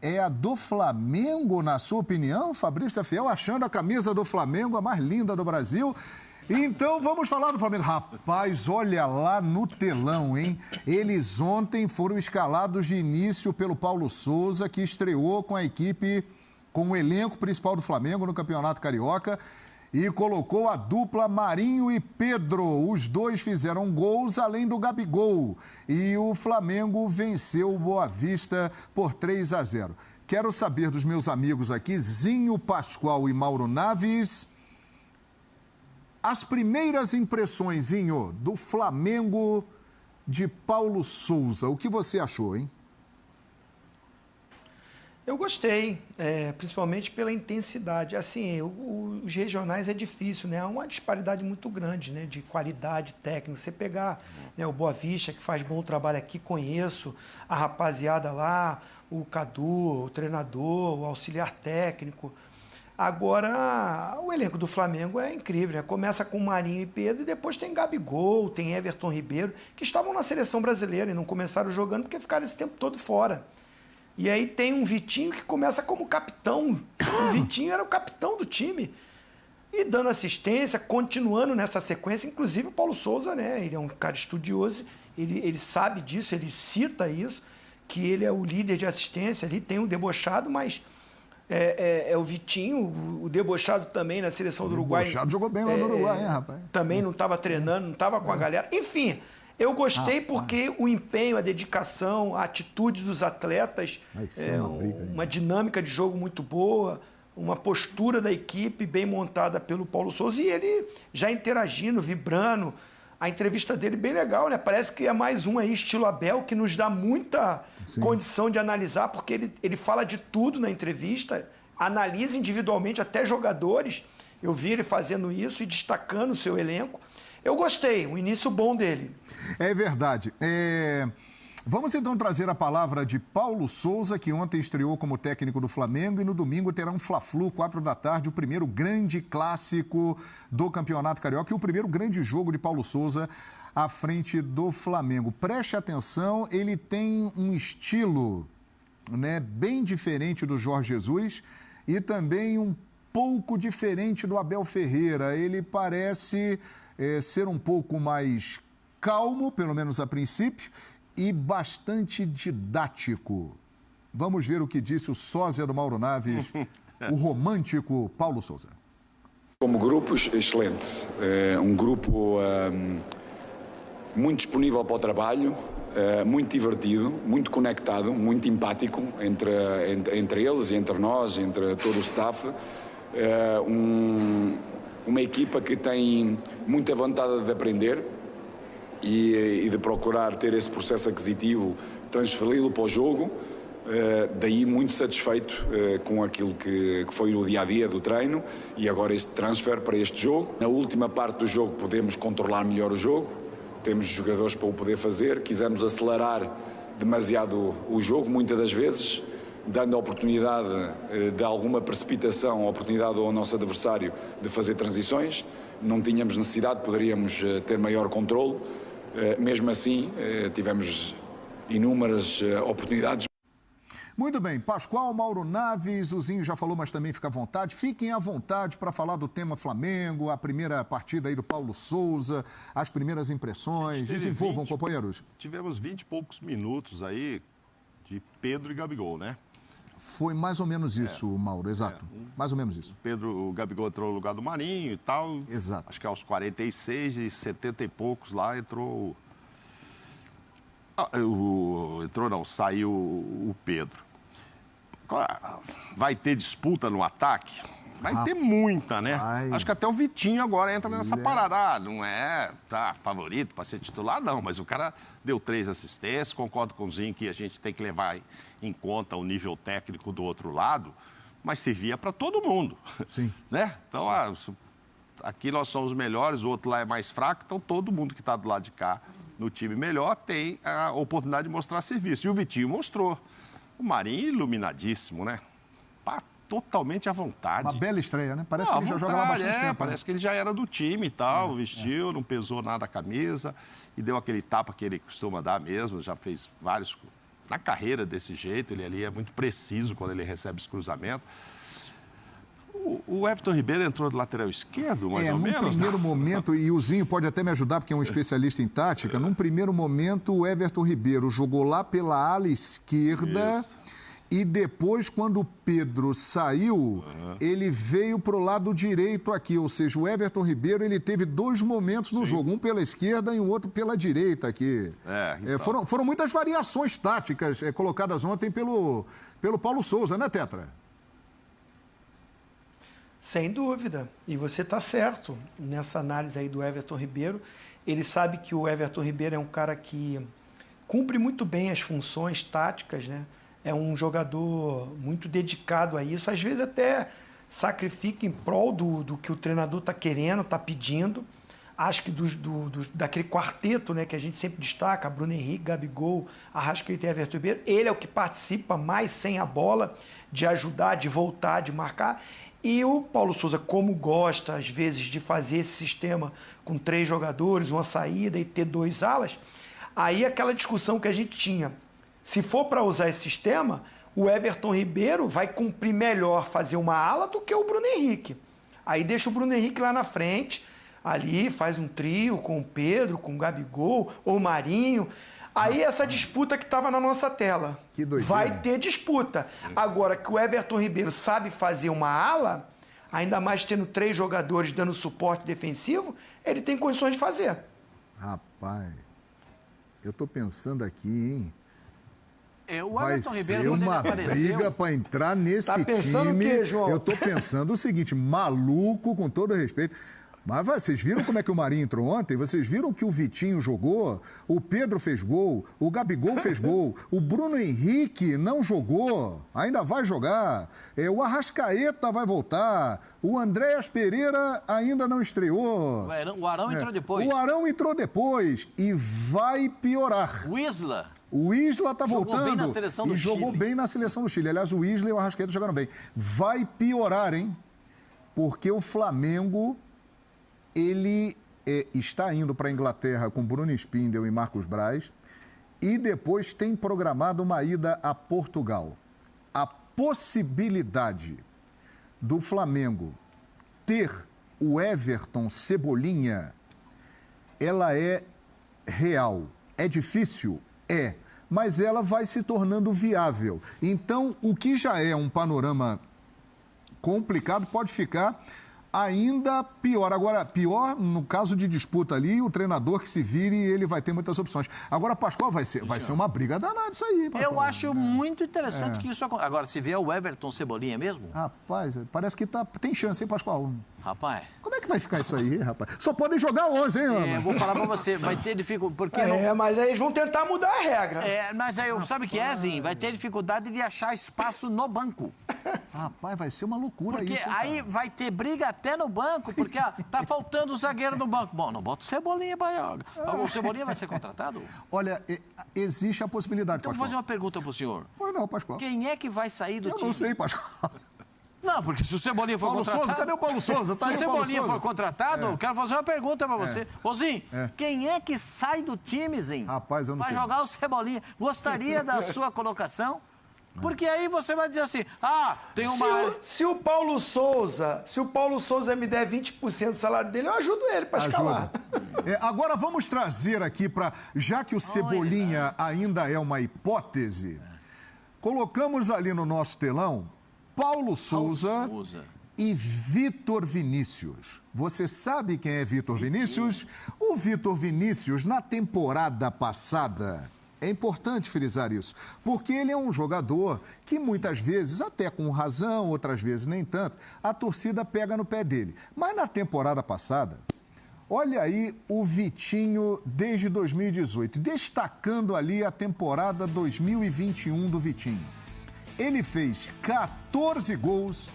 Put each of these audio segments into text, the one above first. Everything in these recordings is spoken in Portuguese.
é a do Flamengo, na sua opinião? Fabrícia Fiel achando a camisa do Flamengo a mais linda do Brasil. Então, vamos falar do Flamengo. Rapaz, olha lá no telão, hein? Eles ontem foram escalados de início pelo Paulo Souza, que estreou com a equipe, com o elenco principal do Flamengo no Campeonato Carioca e colocou a dupla Marinho e Pedro. Os dois fizeram gols, além do Gabigol. E o Flamengo venceu o Boa Vista por 3-0. Quero saber dos meus amigos aqui, Zinho Pascoal e Mauro Naves, as primeiras impressões, Zinho, do Flamengo de Paulo Souza. O que você achou, hein? Eu gostei, principalmente pela intensidade. Assim, os regionais é difícil, né? Há uma disparidade muito grande, né, de qualidade técnica. Você pegar, né, o Boa Vista, que faz bom trabalho aqui, conheço a rapaziada lá, o Cadu, o treinador, o auxiliar técnico. Agora, o elenco do Flamengo é incrível, né? Começa com Marinho e Pedro e depois tem Gabigol, tem Everton Ribeiro, que estavam na seleção brasileira e não começaram jogando porque ficaram esse tempo todo fora. E aí tem um Vitinho que começa como capitão. O Vitinho era o capitão do time. E dando assistência, continuando nessa sequência. Inclusive o Paulo Souza, né? Ele é um cara estudioso, ele sabe disso, ele cita isso, que ele é o líder de assistência ali, tem um debochado, mas é o Vitinho, o debochado também na seleção do Uruguai. O debochado jogou bem lá no Uruguai, hein, rapaz? Também não estava treinando, não estava com a galera. Enfim, eu gostei porque o empenho, a dedicação, a atitude dos atletas, uma dinâmica de jogo muito boa, uma postura da equipe bem montada pelo Paulo Souza e ele já interagindo, vibrando. A entrevista dele bem legal, né? Parece que é mais um aí, estilo Abel, que nos dá muita condição de analisar, porque ele fala de tudo na entrevista, analisa individualmente até jogadores. Eu vi ele fazendo isso e destacando o seu elenco. Eu gostei, um início bom dele. É verdade. Vamos então trazer a palavra de Paulo Souza, que ontem estreou como técnico do Flamengo e no domingo terá um Fla-Flu, 16h, o primeiro grande clássico do Campeonato Carioca e o primeiro grande jogo de Paulo Souza à frente do Flamengo. Preste atenção, ele tem um estilo, né, bem diferente do Jorge Jesus e também um pouco diferente do Abel Ferreira. Ele parece ser um pouco mais calmo, pelo menos a princípio, e bastante didático. Vamos ver o que disse o sósia do Mauro Naves, o romântico Paulo Souza. Como grupo, excelente. Um grupo muito disponível para o trabalho, muito divertido, muito conectado, muito empático entre eles e entre nós, entre todo o staff. Uma equipa que tem muita vontade de aprender e de procurar ter esse processo aquisitivo, transferi-lo para o jogo, daí muito satisfeito com aquilo que foi o dia-a-dia do treino e agora este transfer para este jogo. Na última parte do jogo podemos controlar melhor o jogo, temos jogadores para o poder fazer, quisemos acelerar demasiado o jogo, muitas das vezes, dando a oportunidade de alguma precipitação, a oportunidade ao nosso adversário de fazer transições. Não tínhamos necessidade, poderíamos ter maior controle. Mesmo assim, tivemos inúmeras oportunidades. Muito bem, Pascoal, Mauro Naves, o Zinho já falou, mas também fica à vontade. Fiquem à vontade para falar do tema Flamengo, a primeira partida aí do Paulo Souza, as primeiras impressões. Desenvolvam, companheiros. Tivemos 20 e poucos minutos aí de Pedro e Gabigol, né? Foi mais ou menos isso, Mauro, exato. Mais ou menos isso. O Gabigol entrou no lugar do Marinho e tal. Exato. Acho que aos 46 e 70 e poucos lá entrou... saiu o Pedro. Vai ter disputa no ataque? Vai ter muita, né? Acho que até o Vitinho agora entra nessa parada. Não é favorito para ser titular, não. Mas o cara deu 3 assistências. Concordo com o Zinho que a gente tem que levar em conta o nível técnico do outro lado. Mas servia para todo mundo. Sim. Né? Então, aqui nós somos melhores, o outro lá é mais fraco. Então, todo mundo que está do lado de cá, no time melhor, tem a oportunidade de mostrar serviço. E o Vitinho mostrou. O Marinho iluminadíssimo, né? Totalmente à vontade. Uma bela estreia, né? Parece que ele já joga lá bastante tempo. Parece que ele já era do time e tal, vestiu, não pesou nada a camisa e deu aquele tapa que ele costuma dar mesmo, já fez vários na carreira desse jeito, ele ali é muito preciso quando ele recebe os cruzamentos. O Everton Ribeiro entrou do lateral esquerdo, mais ou menos? No primeiro momento, e o Zinho pode até me ajudar, porque é um especialista em tática, num primeiro momento o Everton Ribeiro jogou lá pela ala esquerda. Isso. E depois, quando o Pedro saiu, ele veio para o lado direito aqui. Ou seja, o Everton Ribeiro ele teve 2 momentos no jogo, um pela esquerda e o outro pela direita aqui. Então. Foram muitas variações táticas colocadas ontem pelo Paulo Souza, né, Tetra? Sem dúvida. E você está certo nessa análise aí do Everton Ribeiro. Ele sabe que o Everton Ribeiro é um cara que cumpre muito bem as funções táticas, né? É um jogador muito dedicado a isso, às vezes até sacrifica em prol do que o treinador está querendo, está pedindo. Acho que daquele quarteto, né, que a gente sempre destaca, Bruno Henrique, Gabigol, Arrascaeta e Everton Ribeiro, ele é o que participa mais sem a bola, de ajudar, de voltar, de marcar. E o Paulo Souza, como gosta, às vezes, de fazer esse sistema com 3 jogadores, uma saída e ter 2 alas, aí aquela discussão que a gente tinha. Se for para usar esse sistema, o Everton Ribeiro vai cumprir melhor fazer uma ala do que o Bruno Henrique. Aí deixa o Bruno Henrique lá na frente, ali faz um trio com o Pedro, com o Gabigol ou o Marinho. Aí essa disputa que estava na nossa tela. Que doideira. Vai ter disputa. Agora que o Everton Ribeiro sabe fazer uma ala, ainda mais tendo 3 jogadores dando suporte defensivo, ele tem condições de fazer. Rapaz, eu tô pensando aqui, hein? O Everton Ribeiro, quando ele apareceu, briga para entrar nesse time. O quê, João? Eu tô pensando o seguinte, maluco, com todo respeito. Mas vocês viram como é que o Marinho entrou ontem? Vocês viram que o Vitinho jogou? O Pedro fez gol, o Gabigol fez gol, o Bruno Henrique não jogou, ainda vai jogar, o Arrascaeta vai voltar, o Andréas Pereira ainda não estreou. O Arão entrou depois. O Arão entrou depois e vai piorar. O Isla tá voltando. Jogou bem na seleção do Chile. Jogou bem na seleção do Chile. Aliás, o Isla e o Arrascaeta jogaram bem. Vai piorar, hein? Porque o Flamengo... ele está indo para a Inglaterra com Bruno Spindel e Marcos Braz e depois tem programado uma ida a Portugal. A possibilidade do Flamengo ter o Everton Cebolinha, ela é real. É difícil? É. Mas ela vai se tornando viável. Então, o que já é um panorama complicado pode ficar... ainda pior. Agora, pior no caso de disputa ali, o treinador que se vire, ele vai ter muitas opções. Agora, Pascoal, vai ser uma briga danada isso aí, Pascoal. Eu acho muito interessante que isso aconteça. Agora, se vier o Everton Cebolinha mesmo... Rapaz, parece que tem chance, hein, Pascoal? Rapaz... Como é que vai ficar isso aí, rapaz? Só podem jogar 11, hein, Ana? Vou falar pra você, vai ter dificuldade... Porque mas aí eles vão tentar mudar a regra. Mas aí, sabe o que é, Zinho? Vai ter dificuldade de achar espaço no banco. Rapaz, vai ser uma loucura porque isso. Porque aí vai ter briga até no banco, porque tá faltando o zagueiro no banco. Bom, não bota o Cebolinha pra jogar. O Cebolinha vai ser contratado? Olha, existe a possibilidade, então, Pascoal. Então, vou fazer uma pergunta pro senhor. Pois não, Pascoal. Quem é que vai sair do time? Eu não sei, Pascoal. Não, porque se o Cebolinha for contratado... Souza, cadê o Paulo Souza? Se o Cebolinha for contratado, eu quero fazer uma pergunta pra você. Zinho, quem é que sai do time, Zinho? Rapaz, eu não sei. Vai jogar o Cebolinha. Gostaria da sua colocação? Porque aí você vai dizer assim, tem uma... Se o Paulo Souza me der 20% do salário dele, eu ajudo ele para escalar. Agora vamos trazer aqui para... Já que o Cebolinha ainda é uma hipótese, colocamos ali no nosso telão Paulo Souza e Vitor Vinícius. Você sabe quem é Vitor Vinícius? O Vitor Vinícius, na temporada passada... É importante frisar isso, porque ele é um jogador que muitas vezes, até com razão, outras vezes nem tanto, a torcida pega no pé dele. Mas na temporada passada, olha aí o Vitinho desde 2018, destacando ali a temporada 2021 do Vitinho. Ele fez 14 gols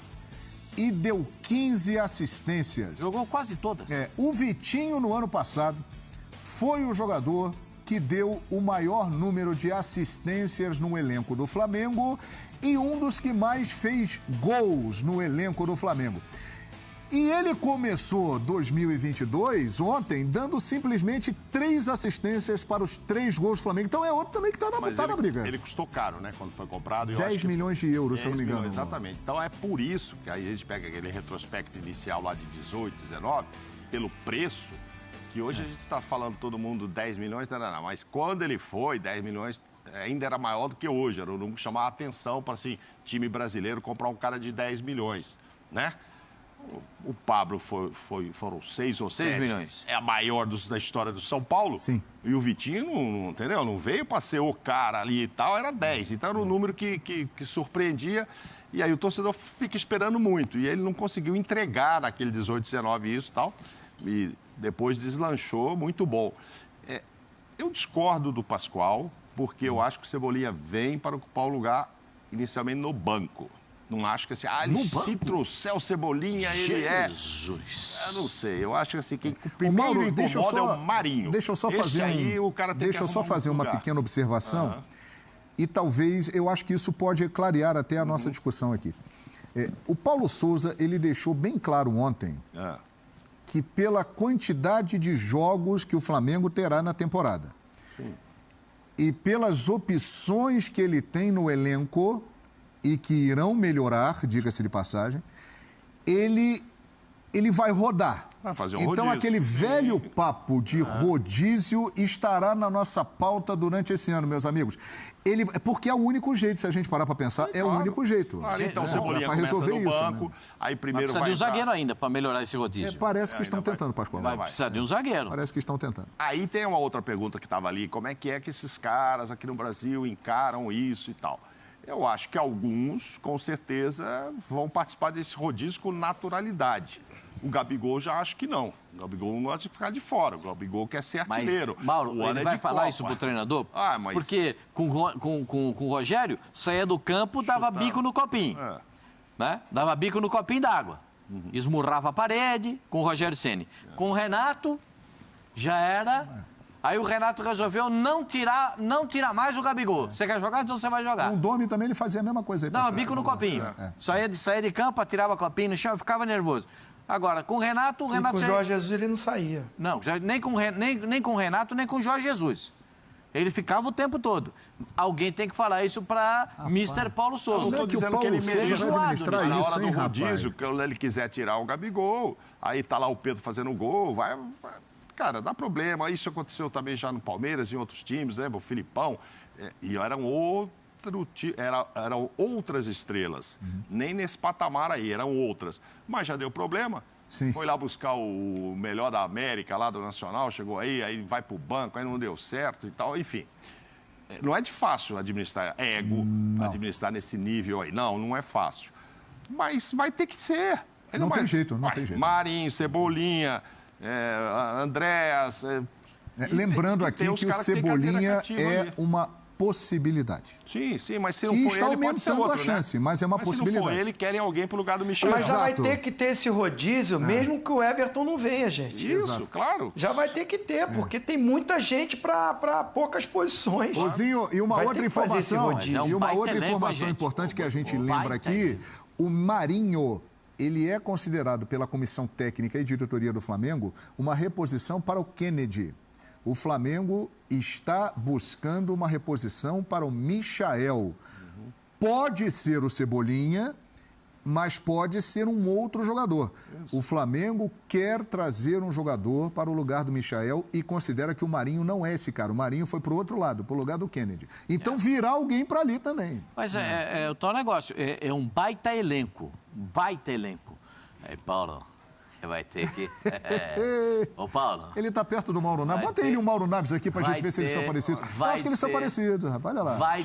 e deu 15 assistências. Jogou quase todas. O Vitinho, no ano passado, foi o jogador que deu o maior número de assistências no elenco do Flamengo e um dos que mais fez gols no elenco do Flamengo. E ele começou 2022, ontem, dando simplesmente 3 assistências para os 3 gols do Flamengo. Então é outro também que está na briga. Ele custou caro, né, quando foi comprado. 10 milhões de euros, se eu não me engano. Exatamente. Então é por isso que aí a gente pega aquele retrospecto inicial lá de 18, 19, pelo preço, que hoje a gente está falando todo mundo 10 milhões, não, mas quando ele foi, 10 milhões ainda era maior do que hoje. Era um número que chamava a atenção para, assim, time brasileiro comprar um cara de 10 milhões, né? O Pablo foram 6 ou 7. 6 milhões. É a maior da história do São Paulo. Sim. E o Vitinho, entendeu? Não veio para ser o cara ali e tal, era 10. Então era um número que surpreendia. E aí o torcedor fica esperando muito. E ele não conseguiu entregar naquele 18, 19 isso e tal. E depois deslanchou, muito bom. Eu discordo do Pascoal, porque eu acho que o Cebolinha vem para ocupar o lugar inicialmente no banco. Não acho que assim, se trouxer o Cebolinha, ele é... Jesus! Eu não sei, eu acho que assim, quem primeiro incomoda é o Marinho. Deixa eu só fazer uma pequena observação. E talvez, eu acho que isso pode clarear até a nossa discussão aqui. O Paulo Souza, ele deixou bem claro ontem que pela quantidade de jogos que o Flamengo terá na temporada e pelas opções que ele tem no elenco e que irão melhorar, diga-se de passagem, ele vai rodar. Vai fazer um então, rodízio. aquele velho papo de rodízio estará na nossa pauta durante esse ano, meus amigos. Porque é o único jeito, se a gente parar para pensar, é o único jeito. Claro, então, o Cebolinha começa no banco, né? Aí primeiro vai... Precisa de um zagueiro ainda para melhorar esse rodízio. Parece que estão tentando, Pascoal. Vai precisar de um zagueiro. Parece que estão tentando. Aí tem uma outra pergunta que estava ali, como é que esses caras aqui no Brasil encaram isso e tal? Eu acho que alguns, com certeza, vão participar desse rodízio com naturalidade. O Gabigol já acho que não. O Gabigol não gosta de ficar de fora. O Gabigol quer ser artilheiro. Mas, Mauro, ele vai falar isso pro treinador? Mas... Porque com o Rogério, saía do campo, dava bico no copinho. Né? Dava bico no copinho d'água. Esmurrava a parede com o Rogério Ceni. Com o Renato, já era... Aí o Renato resolveu não tirar mais o Gabigol. Você quer jogar, então você vai jogar. Com o Domi também ele fazia a mesma coisa. Aí dava bico no copinho. Saía de campo, atirava copinho no chão e ficava nervoso. Agora, com o Renato... com o Jorge Jesus ele não saía. Não, nem com o Renato, nem com o Jorge Jesus. Ele ficava o tempo todo. Alguém tem que falar isso para Mr. Paulo Souza. Eu não estou dizendo que ele mesmo vai administrar na isso, hora do hein, rodízio, que ele quiser tirar o Gabigol, aí tá lá o Pedro fazendo o gol, vai... Cara, dá problema. Isso aconteceu também já no Palmeiras e em outros times, né? O Filipão. E eram outras estrelas. Nem nesse patamar aí, eram outras. Mas já deu problema. Sim. Foi lá buscar o melhor da América, lá do Nacional, chegou aí vai pro banco, aí não deu certo e tal. Enfim, não é de fácil administrar administrar nesse nível aí. Não é fácil. Mas vai ter que ser. Não tem jeito. Marinho, Cebolinha... Andréas... lembrando aqui que o Cebolinha é uma possibilidade. Sim, mas se não for ele, pode ser outro, a chance, né? Mas é uma possibilidade. Se não for ele, querem alguém pro lugar do Michel. Mas já vai ter que ter esse rodízio, mesmo que o Everton não venha, gente. Isso, claro. Já vai ter que ter, porque tem muita gente para poucas posições. Ozinho, e uma outra informação, importante que a gente lembra aqui, o Marinho... Ele é considerado pela comissão técnica e diretoria do Flamengo uma reposição para o Kennedy. O Flamengo está buscando uma reposição para o Michael. Pode ser o Cebolinha, mas pode ser um outro jogador. O Flamengo quer trazer um jogador para o lugar do Michael e considera que o Marinho não é esse cara. O Marinho foi para o outro lado, para o lugar do Kennedy. Então virá alguém para ali também. Mas o tal negócio, é um baita elenco. Aí, Paulo, vai ter que... Ô, Paulo... Ele está perto do Mauro Naves. Bota ele e o Mauro Naves aqui para a gente ver se eles são parecidos. Eu acho que eles são parecidos, rapaz. Olha lá. Vai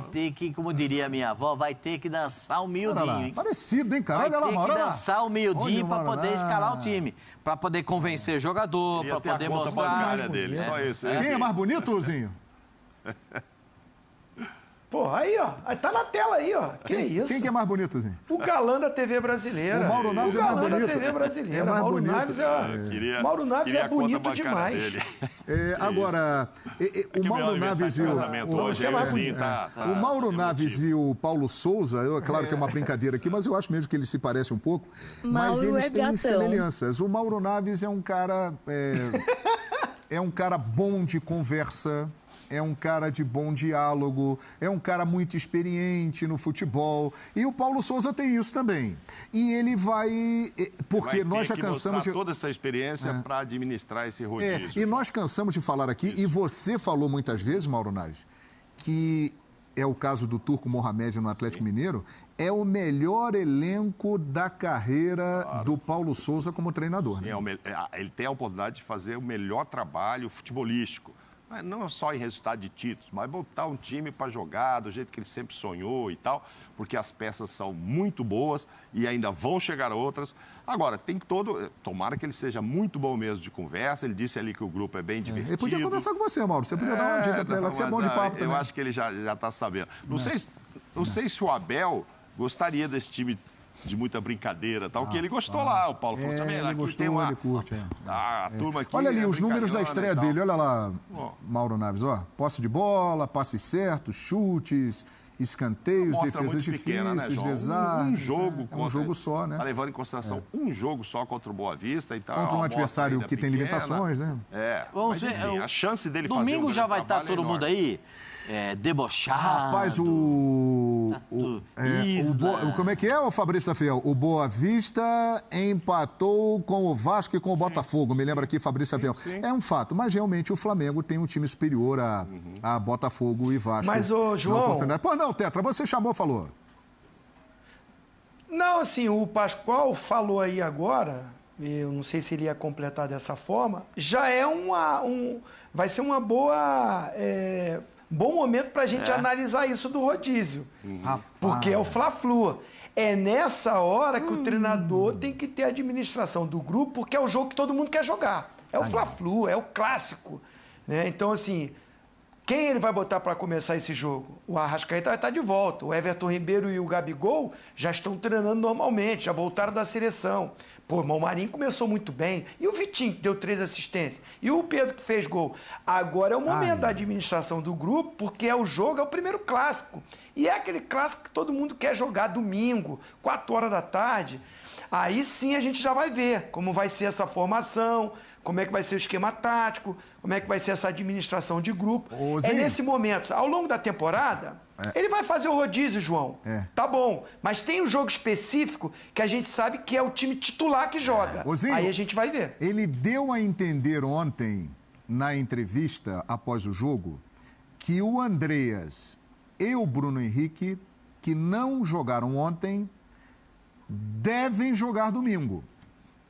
ter que, como diria a minha avó, vai ter que dançar um miudinho, hein? Parecido, hein, cara? Olha lá, Mauro. Vai ter que dançar um miudinho para poder escalar o time. Para poder convencer jogador, para poder mostrar... Dele, só isso. Quem é mais bonito, Zinho? Pô, aí, ó. Aí tá na tela aí, ó. Que isso? Quem que é mais bonitozinho? O galã da TV brasileira. O Mauro Naves é mais bonito. O galã da TV brasileira. É mais Mauro bonito. Naves Mauro Naves é bonito demais. Agora, o Mauro Naves e o Mauro Naves e o Paulo Souza, claro que é uma brincadeira aqui, mas eu acho mesmo que eles se parecem um pouco, mas eles têm semelhanças. O Mauro Naves é um cara bom de conversa. É um cara de bom diálogo, é um cara muito experiente no futebol. E o Paulo Souza tem isso também. E ele vai... Porque nós já cansamos de... toda essa experiência para administrar esse rodízio. E nós cansamos de falar aqui, e você falou muitas vezes, Mauro Naves, que é o caso do Turco Mohamed no Atlético Mineiro, é o melhor elenco da carreira do Paulo Souza como treinador. Né? Ele tem a oportunidade de fazer o melhor trabalho futebolístico. Não só em resultado de títulos, mas botar um time para jogar do jeito que ele sempre sonhou e tal, porque as peças são muito boas e ainda vão chegar outras. Agora, tomara que ele seja muito bom mesmo de conversa. Ele disse ali que o grupo é bem divertido. Ele podia conversar com você, Mauro. Você podia dar uma dica para ele, que você é bom de papo também. Eu acho que ele já está sabendo. Não sei se o Abel gostaria desse time de muita brincadeira, tal, que ele gostou lá, o Paulo falou também. Ele gostou, ele curte. A turma aqui olha ali os números da estreia dele, olha lá, Mauro Naves, ó, posse de bola, passes certos, chutes, escanteios, defesas difíceis, desarmes. Um jogo um jogo só, né? Tá levando em consideração um jogo só contra o Boa Vista e tal. Contra um adversário que tem limitações, né? Vamos ver, a chance dele fazer domingo já vai estar todo mundo aí debochado. Rapaz, como é que é, o Fabrício Fiel? O Boa Vista empatou com o Vasco e com o Botafogo. Me lembra aqui, Fabrício Fiel. É um fato, mas realmente o Flamengo tem um time superior a Botafogo e Vasco. Mas, João... Pô, não, Tetra, você chamou, falou. Não, assim, o Pascoal falou aí agora, eu não sei se ele ia completar dessa forma, já é vai ser uma boa... bom momento para a gente analisar isso do rodízio. Porque é o Fla-Flu. É nessa hora que o treinador tem que ter a administração do grupo, porque é o jogo que todo mundo quer jogar. É o Fla-Flu, é o clássico. Né? Então, assim, quem ele vai botar para começar esse jogo? O Arrascaeta vai estar de volta. O Everton Ribeiro e o Gabigol já estão treinando normalmente, já voltaram da seleção. Pô, o Marinho começou muito bem. E o Vitinho, que deu 3 assistências. E o Pedro, que fez gol. Agora é o momento da administração do grupo, porque o jogo é o primeiro clássico. E é aquele clássico que todo mundo quer jogar domingo, 4 horas da tarde. Aí sim a gente já vai ver como vai ser essa formação, como é que vai ser o esquema tático, como é que vai ser essa administração de grupo. É nesse momento, ao longo da temporada, ele vai fazer o rodízio, João. Tá bom, mas tem um jogo específico que a gente sabe que é o time titular que joga. Aí a gente vai ver. Ele deu a entender ontem, na entrevista após o jogo, que o Andreas e o Bruno Henrique, que não jogaram ontem, devem jogar domingo.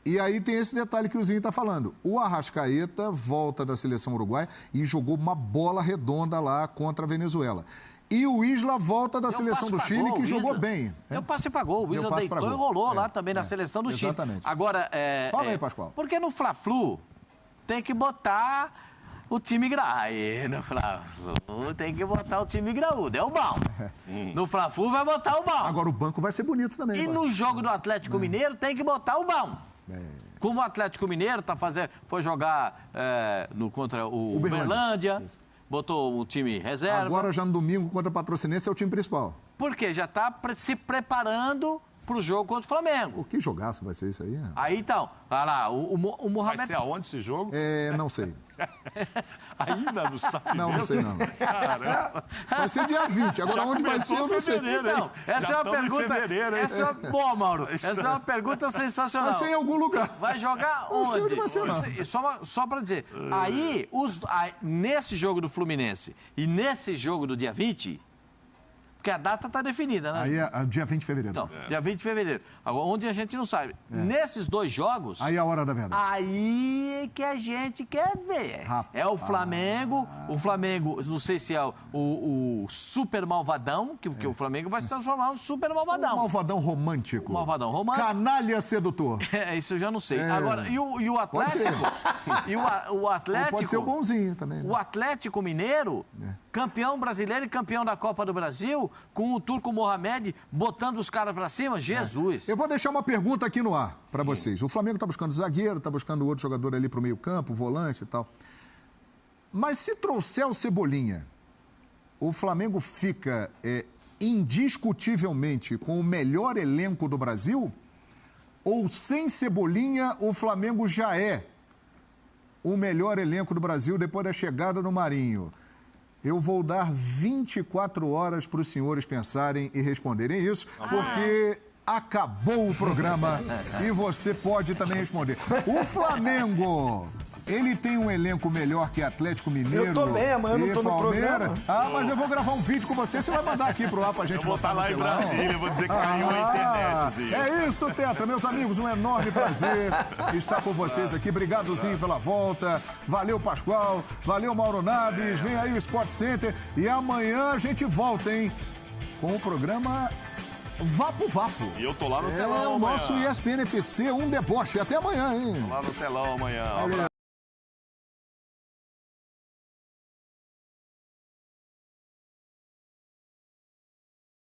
E aí tem esse detalhe que o Zinho está falando. O Arrascaeta volta da seleção uruguaia e jogou uma bola redonda lá contra a Venezuela. E o Isla volta da seleção do Chile, que jogou bem. Eu passei para gol. O Isla deitou e rolou lá também na seleção do Chile. Exatamente. Agora, fala aí, Pascoal. Porque no Fla-Flu tem que botar o time graúdo. Aí, no Fla-Flu tem que botar o time graúdo. É o bom. No Fla-Flu vai botar o bom. Agora o banco vai ser bonito também. E no jogo do Atlético Mineiro tem que botar o bom. Como o Atlético Mineiro foi jogar contra o Uberlândia, botou o time reserva. Agora já no domingo contra o Patrocinense é o time principal. Porque já está se preparando para o jogo contra o Flamengo. O que jogaço vai ser isso aí? Aí então, olha lá, o Mohamed... Vai ser aonde esse jogo? Não sei. Ainda não sabe? Não sei não. Caramba. Vai ser dia 20. Agora onde vai ser, eu não sei. Então, essa é uma pergunta... Bom, Mauro, essa é uma pergunta sensacional. Vai ser em algum lugar. Vai jogar onde? Não sei onde vai ser, não. Só para dizer, nesse jogo do Fluminense e nesse jogo do dia 20... porque a data está definida, né? Aí é dia 20 de fevereiro. Então, dia 20 de fevereiro. Agora, onde a gente não sabe. Nesses 2 jogos... Aí é a hora da verdade. Aí que a gente quer ver. Rapaz. É o Flamengo, não sei se é o super malvadão, que o Flamengo vai se transformar num super malvadão. Um malvadão romântico. Malvadão romântico. Canalha sedutor. Isso eu já não sei. Agora, e o Atlético? O Atlético... Pode ser o bonzinho também. Né? O Atlético Mineiro, campeão brasileiro e campeão da Copa do Brasil, com o Turco Mohamed botando os caras pra cima. Jesus. Eu vou deixar uma pergunta aqui no ar pra vocês. O Flamengo tá buscando zagueiro, tá buscando outro jogador ali pro meio-campo, volante e tal. Mas se trouxer o Cebolinha, o Flamengo fica indiscutivelmente com o melhor elenco do Brasil? Ou sem Cebolinha, o Flamengo já é o melhor elenco do Brasil depois da chegada do Marinho? Eu vou dar 24 horas para os senhores pensarem e responderem isso, porque acabou o programa e você pode também responder. O Flamengo, ele tem um elenco melhor que Atlético Mineiro eu tô bem, amanhã eu não tô no Palmeiras? programa. Ah, mas eu vou gravar um vídeo com você vai mandar aqui pro ar pra gente. Eu vou estar lá em Brasília, eu vou dizer que caiu a internet. É isso, Tetra. Meus amigos, um enorme prazer estar com vocês aqui. Obrigadozinho pela volta. Valeu, Pascoal. Valeu, Mauro Naves. Vem aí o Sport Center. E amanhã a gente volta, hein? Com o programa Vapo Vapo. E eu tô lá no telão o amanhã. nosso ESPN FC, um deboche. Até amanhã, hein? Tô lá no telão amanhã. Valeu.